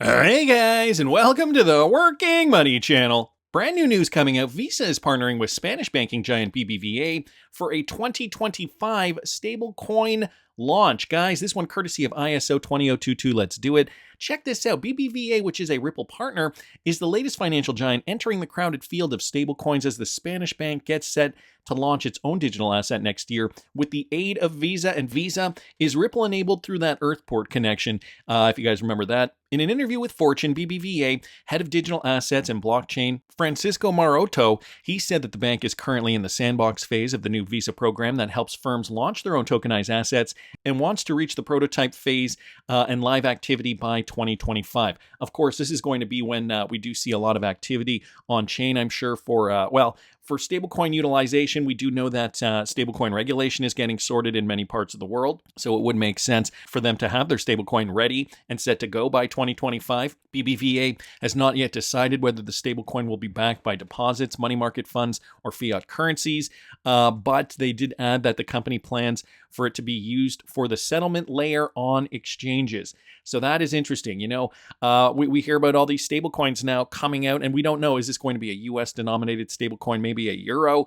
Hey guys, and welcome to the Working Money Channel. Brand new news coming out. Visa is partnering with Spanish banking giant BBVA for a 2025 stablecoin launch. Guys, this one courtesy of ISO 20022. Let's do it. Check this out. BBVA, which is a Ripple partner, is the latest financial giant entering the crowded field of stablecoins as the Spanish bank gets set to launch its own digital asset next year with the aid of Visa. And Visa is Ripple enabled through that Earthport connection, if you guys remember that. In an interview with Fortune, BBVA head of digital assets and blockchain, Francisco Maroto, he said that the bank is currently in the sandbox phase of the new Visa program that helps firms launch their own tokenized assets and wants to reach the prototype phase and live activity by 2025. Of course, this is going to be when we do see a lot of activity on chain, I'm sure, for stablecoin utilization. We do know that stablecoin regulation is getting sorted in many parts of the world, so it would make sense for them to have their stablecoin ready and set to go by 2025. BBVA has not yet decided whether the stablecoin will be backed by deposits, money market funds, or fiat currencies, but they did add that the company plans for it to be used for the settlement layer on exchanges. So that is interesting. You know, we hear about all these stablecoins now coming out, and we don't know, is this going to be a US denominated stablecoin, maybe a euro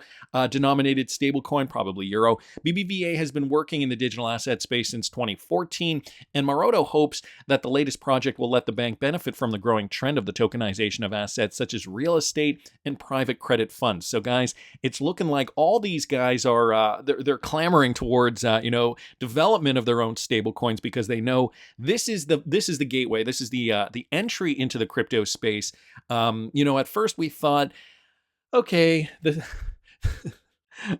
denominated stablecoin, probably euro. BBVA has been working in the digital asset space since 2014, and Maroto hopes that the latest project will let the bank benefit from the growing trend of the tokenization of assets such as real estate and private credit funds. So guys, it's looking like all these guys are they're clamoring towards development of their own stablecoins because they know this is the gateway. This is the entry into the crypto space. At first we thought, okay,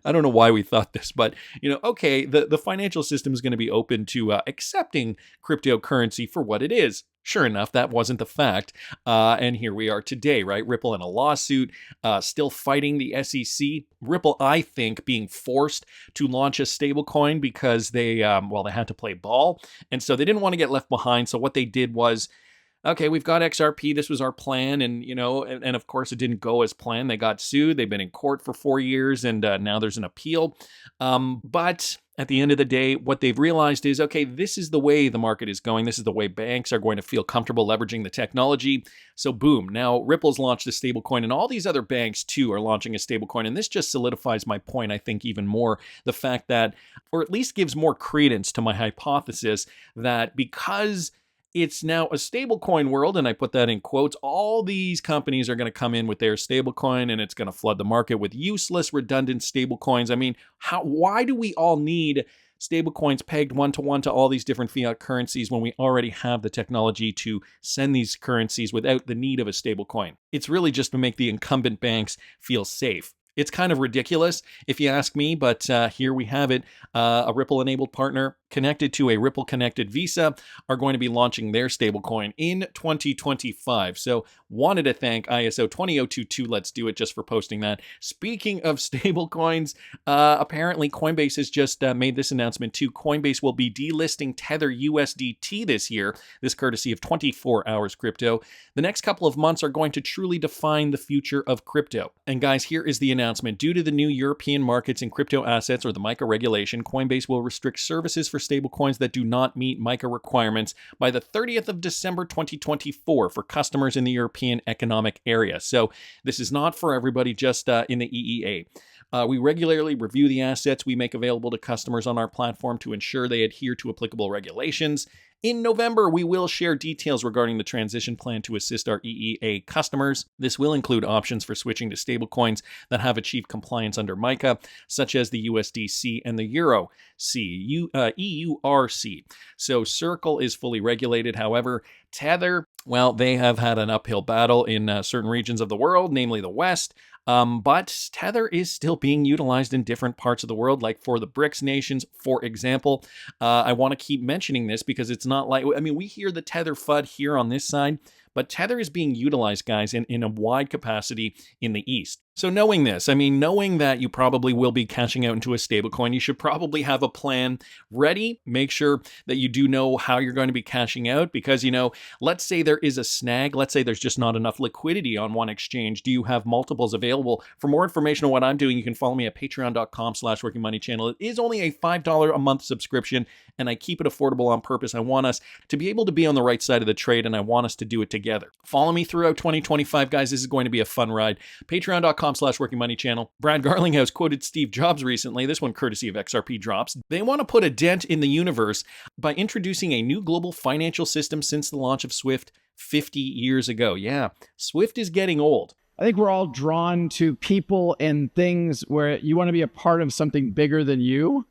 I don't know why we thought this, but okay, the financial system is going to be open to accepting cryptocurrency for what it is. Sure enough, that wasn't the fact, and here we are today, right? Ripple in a lawsuit, still fighting the SEC. Ripple, I think, being forced to launch a stablecoin because they had to play ball, and so they didn't want to get left behind. So what they did was, okay, we've got XRP. This was our plan. And, and of course it didn't go as planned. They got sued. They've been in court for 4 years and now there's an appeal. But at the end of the day, what they've realized is, okay, this is the way the market is going. This is the way banks are going to feel comfortable leveraging the technology. So boom, now Ripple's launched a stablecoin and all these other banks too are launching a stablecoin. And this just solidifies my point, I think, even more. The fact that, or at least gives more credence to my hypothesis that because it's now a stablecoin world, and I put that in quotes, all these companies are going to come in with their stablecoin and it's going to flood the market with useless, redundant stablecoins. I mean, why do we all need stablecoins pegged one-to-one to all these different fiat currencies when we already have the technology to send these currencies without the need of a stablecoin? It's really just to make the incumbent banks feel safe. It's kind of ridiculous, if you ask me, but here we have it. A Ripple-enabled partner connected to a Ripple-connected Visa are going to be launching their stablecoin in 2025. So wanted to thank ISO 20022, Let's Do It, just for posting that. Speaking of stablecoins, apparently Coinbase has just made this announcement too. Coinbase will be delisting Tether USDT this year, this courtesy of 24 Hours Crypto. The next couple of months are going to truly define the future of crypto. And guys, here is the announcement. Due to the new European markets in crypto assets, or the MiCA regulation, Coinbase will restrict services for stablecoins that do not meet MiCA requirements by the 30th of December 2024 for customers in the European Economic Area. So this is not for everybody, just in the EEA. We regularly review the assets we make available to customers on our platform to ensure they adhere to applicable regulations. In November, we will share details regarding the transition plan to assist our EEA customers. This will include options for switching to stablecoins that have achieved compliance under MiCA, such as the USDC and the Euro EURC. So Circle is fully regulated. However, Tether, well, they have had an uphill battle in certain regions of the world, namely the West. But Tether is still being utilized in different parts of the world, like for the BRICS nations, for example. I want to keep mentioning this because it's not like, we hear the Tether FUD here on this side, but Tether is being utilized, guys, in a wide capacity in the East. So knowing this, I mean, knowing that you probably will be cashing out into a stablecoin, you should probably have a plan ready. Make sure that you do know how you're going to be cashing out because, let's say there is a snag. Let's say there's just not enough liquidity on one exchange. Do you have multiples available? For more information on what I'm doing, you can follow me at patreon.com/workingmoney channel. It is only a $5 a month subscription, and I keep it affordable on purpose. I want us to be able to be on the right side of the trade, and I want us to do it together. Follow me throughout 2025, guys. This is going to be a fun ride. Patreon.com/workingmoney channel. Brad Garlinghouse quoted Steve Jobs recently, this one courtesy of XRP Drops. They want to put a dent in the universe by introducing a new global financial system since the launch of SWIFT 50 years ago. Yeah, SWIFT is getting old. I think we're all drawn to people and things where you want to be a part of something bigger than you.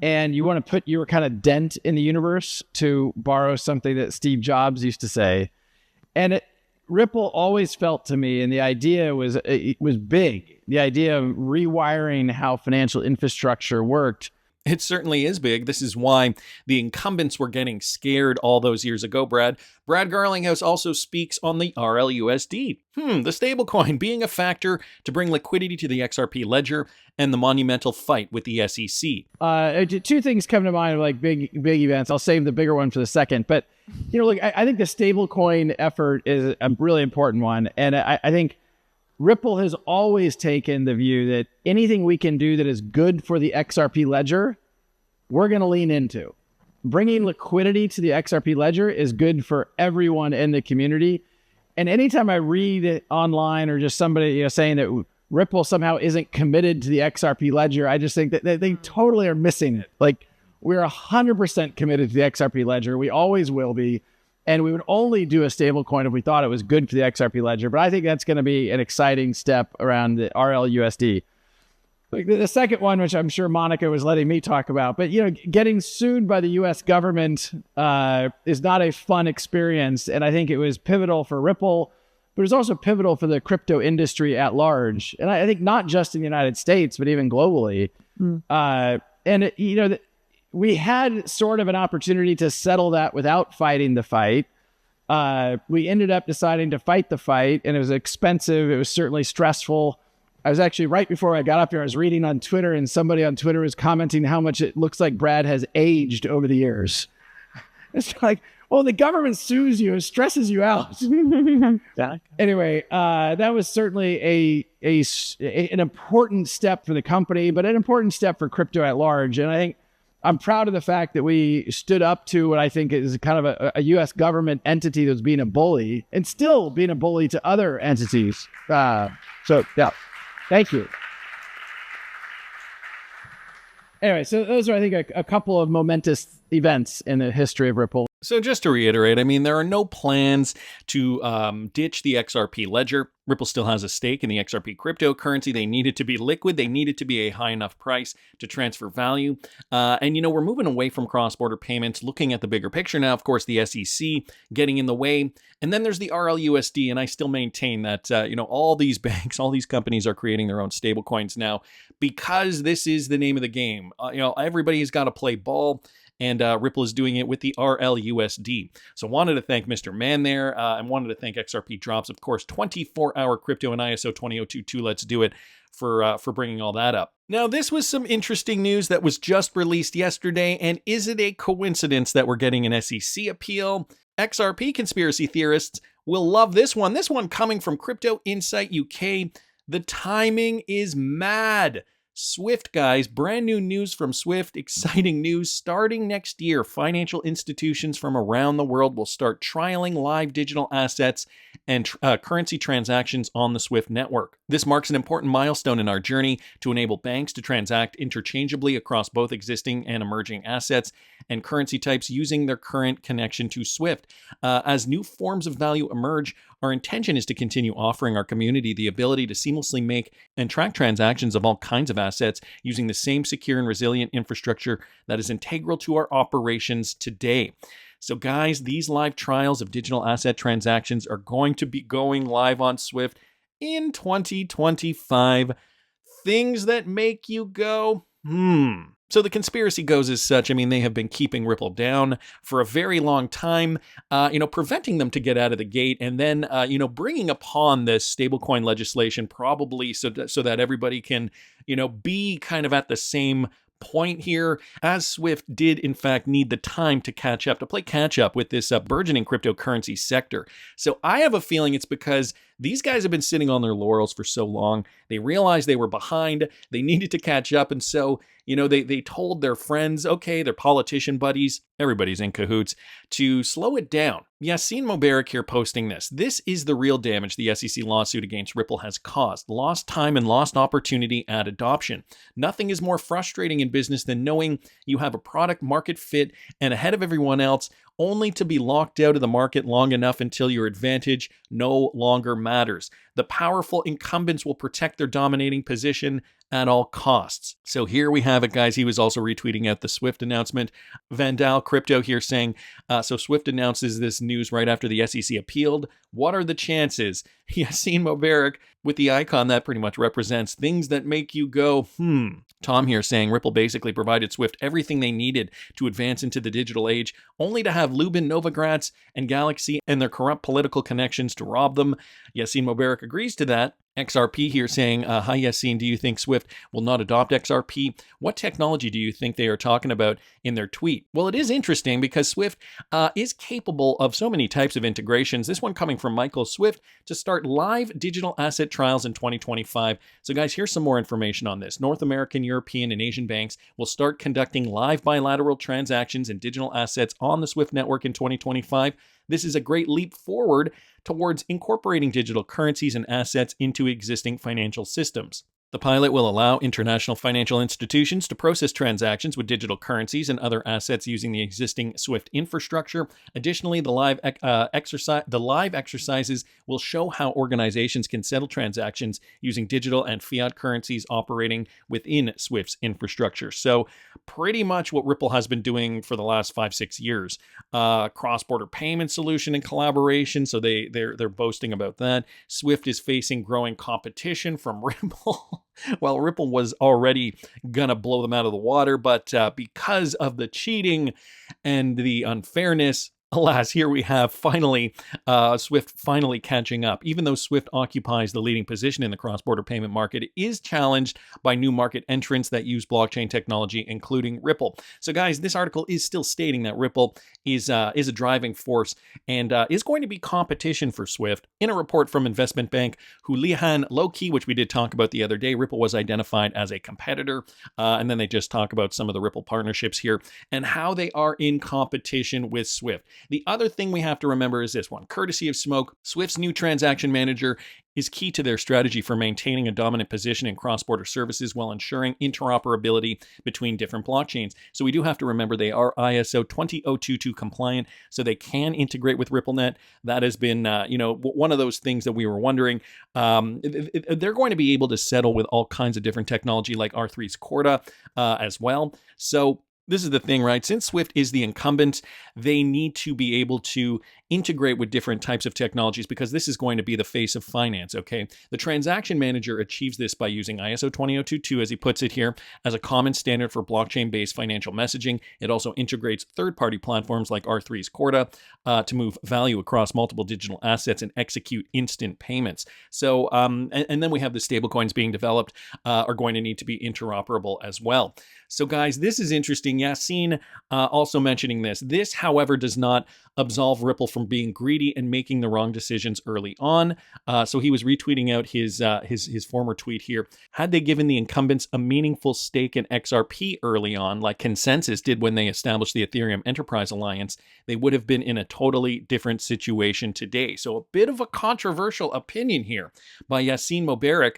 And you want to put your kind of dent in the universe, to borrow something that Steve Jobs used to say. And Ripple always felt to me, and the idea was big. The idea of rewiring how financial infrastructure worked. It certainly is big. This is why the incumbents were getting scared all those years ago, Brad. Brad Garlinghouse also speaks on the RLUSD, the stablecoin being a factor to bring liquidity to the XRP ledger and the monumental fight with the SEC. Two things come to mind, like big events. I'll save the bigger one for the second. But, look, I think the stablecoin effort is a really important one. And I think Ripple has always taken the view that anything we can do that is good for the XRP ledger, we're going to lean into. Bringing liquidity to the XRP ledger is good for everyone in the community. And anytime I read online or just somebody saying that Ripple somehow isn't committed to the XRP ledger, I just think that they totally are missing it. Like, we're 100% committed to the XRP ledger. We always will be. And we would only do a stablecoin if we thought it was good for the XRP ledger. But I think that's going to be an exciting step around the RLUSD. Like the second one, which I'm sure Monica was letting me talk about, but getting sued by the U.S. government is not a fun experience. And I think it was pivotal for Ripple, but it was also pivotal for the crypto industry at large. And I think not just in the United States, but even globally. We had sort of an opportunity to settle that without fighting the fight. We ended up deciding to fight the fight, and it was expensive. It was certainly stressful. I was actually, right before I got up here, I was reading on Twitter, and somebody on Twitter was commenting how much it looks like Brad has aged over the years. It's like, well, the government sues you, it stresses you out. Anyway, that was certainly an important step for the company, but an important step for crypto at large. And I think I'm proud of the fact that we stood up to what I think is kind of a U.S. government entity that's being a bully and still being a bully to other entities. Thank you. Anyway, so those are, I think, a couple of momentous events in the history of Ripple. So just to reiterate, I mean, there are no plans to ditch the XRP ledger. Ripple still has a stake in the XRP cryptocurrency. They need it to be liquid. They need it to be a high enough price to transfer value. We're moving away from cross-border payments, looking at the bigger picture now. Of course, the SEC getting in the way. And then there's the RLUSD. And I still maintain that, all these banks, all these companies are creating their own stablecoins now because this is the name of the game. Everybody's got to play ball. And Ripple is doing it with the RLUSD. So wanted to thank Mr. Man there and wanted to thank XRP Drops, of course, 24-hour crypto and ISO 20022. Let's do it for bringing all that up. Now, this was some interesting news that was just released yesterday. And is it a coincidence that we're getting an SEC appeal? XRP conspiracy theorists will love this one. This one coming from Crypto Insight UK. The timing is mad. SWIFT, guys, brand new news from SWIFT, exciting news. Starting next year, financial institutions from around the world will start trialing live digital assets and currency transactions on the SWIFT network. This marks an important milestone in our journey to enable banks to transact interchangeably across both existing and emerging assets and currency types using their current connection to SWIFT. As new forms of value emerge, our intention is to continue offering our community the ability to seamlessly make and track transactions of all kinds of assets using the same secure and resilient infrastructure that is integral to our operations today. So guys, these live trials of digital asset transactions are going to be going live on SWIFT in 2025. Things that make you go, So the conspiracy goes as such. I mean, they have been keeping Ripple down for a very long time, preventing them to get out of the gate, and then, bringing upon this stablecoin legislation probably so that everybody can, be kind of at the same point here, as Swift did in fact need the time to play catch up with this burgeoning cryptocurrency sector. So I have a feeling it's because these guys have been sitting on their laurels for so long. They realized they were behind. They needed to catch up. And so, they told their friends, okay, their politician buddies, everybody's in cahoots, to slow it down. Yassine Mubarak here posting this. This is the real damage the SEC lawsuit against Ripple has caused. Lost time and lost opportunity at adoption. Nothing is more frustrating in business than knowing you have a product market fit and ahead of everyone else, only to be locked out of the market long enough until your advantage no longer matters. The powerful incumbents will protect their dominating position at all costs. So here we have it, guys. He was also retweeting out the Swift announcement. Vandal Crypto here saying, so Swift announces this news right after the SEC appealed. What are the chances? Yassine Mubarak with the icon that pretty much represents things that make you go, Tom here saying Ripple basically provided Swift everything they needed to advance into the digital age, only to have Lubin, Novogratz, and Galaxy and their corrupt political connections to rob them. Yassine Mubarak agrees to that. XRP here saying, hi Yassine, do you think Swift will not adopt XRP? What technology do you think they are talking about in their tweet? Well, it is interesting because Swift is capable of so many types of integrations. This one coming from Michael: Swift to start live digital asset trials in 2025. So guys, here's some more information on this. North American, European, and Asian banks will start conducting live bilateral transactions in digital assets on the Swift network in 2025. This is a great leap forward towards incorporating digital currencies and assets into existing financial systems. The pilot will allow international financial institutions to process transactions with digital currencies and other assets using the existing Swift infrastructure. Additionally, the live exercises will show how organizations can settle transactions using digital and fiat currencies operating within Swift's infrastructure. So pretty much what Ripple has been doing for the last 5-6 years. Cross-border payment solution and collaboration. So they're boasting about that. Swift is facing growing competition from Ripple. Well, Ripple was already gonna blow them out of the water, but because of the cheating and the unfairness, alas, here we have finally Swift finally catching up. Even though Swift occupies the leading position in the cross-border payment market, it is challenged by new market entrants that use blockchain technology, including Ripple. So guys, this article is still stating that Ripple is a driving force and is going to be competition for Swift. In a report from investment bank Houlihan Lokey, which we did talk about the other day, Ripple was identified as a competitor. And then they just talk about some of the Ripple partnerships here and how they are in competition with Swift. The other thing we have to remember is this one. Courtesy of Smoke, Swift's new transaction manager is key to their strategy for maintaining a dominant position in cross-border services while ensuring interoperability between different blockchains. So we do have to remember they are ISO 20022 compliant, so they can integrate with RippleNet. That has been, one of those things that we were wondering. They're going to be able to settle with all kinds of different technology like R3's Corda as well. So this is the thing, right? Since Swift is the incumbent, they need to be able to integrate with different types of technologies because this is going to be the face of finance, okay? The transaction manager achieves this by using ISO 20022, as he puts it here, as a common standard for blockchain-based financial messaging. It also integrates third-party platforms like R3's Corda to move value across multiple digital assets and execute instant payments. So, and then we have the stablecoins being developed are going to need to be interoperable as well. So guys, this is interesting. Yassine also mentioning this. This, however, does not absolve Ripple from being greedy and making the wrong decisions early on. So he was retweeting out his former tweet here. Had they given the incumbents a meaningful stake in XRP early on, like Consensus did when they established the Ethereum Enterprise Alliance, they would have been in a totally different situation today. So a bit of a controversial opinion here by Yassine Mubarak,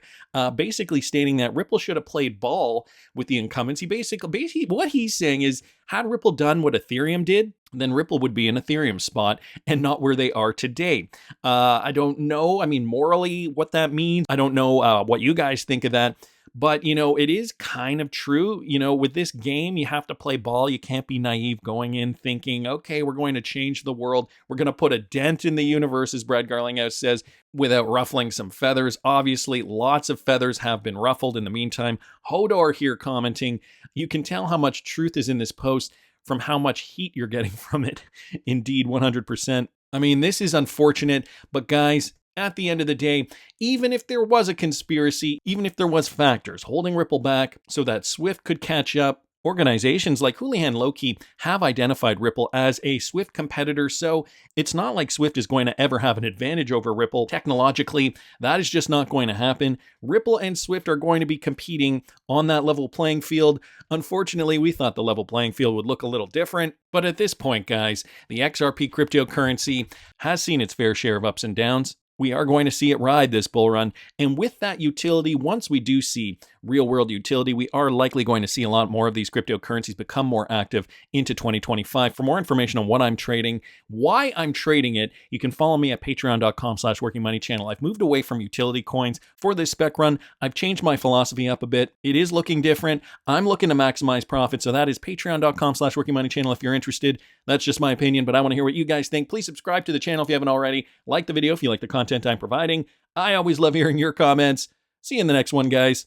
basically stating that Ripple should have played ball with the incumbents. Basically, what he's saying is, had Ripple done what Ethereum did, then Ripple would be in Ethereum spot and not where they are today. I don't know, morally what that means. I don't know what you guys think of that. But, it is kind of true. With this game, you have to play ball. You can't be naive going in thinking, okay, we're going to change the world. We're going to put a dent in the universe, as Brad Garlinghouse says, without ruffling some feathers. Obviously, lots of feathers have been ruffled in the meantime. Hodor here commenting, you can tell how much truth is in this post from how much heat you're getting from it. Indeed, 100%. I mean, this is unfortunate, but guys, at the end of the day, even if there was a conspiracy, even if there was factors holding Ripple back so that Swift could catch up, organizations like Houlihan Lokey have identified Ripple as a Swift competitor, so it's not like Swift is going to ever have an advantage over Ripple. Technologically, that is just not going to happen. Ripple and Swift are going to be competing on that level playing field. Unfortunately, we thought the level playing field would look a little different, but at this point, guys, the XRP cryptocurrency has seen its fair share of ups and downs. We are going to see it ride this bull run. And with that utility, once we do see real world utility, we are likely going to see a lot more of these cryptocurrencies become more active into 2025. For more information on what I'm trading, why I'm trading it, you can follow me at patreon.com/workingmoney channel. I've moved away from utility coins for this spec run. I've changed my philosophy up a bit. It is looking different. I'm looking to maximize profit. So that is patreon.com/workingmoney channel if you're interested. That's just my opinion, but I want to hear what you guys think. Please subscribe to the channel if you haven't already. Like the video if you like the content I'm providing. I always love hearing your comments. See you in the next one, guys.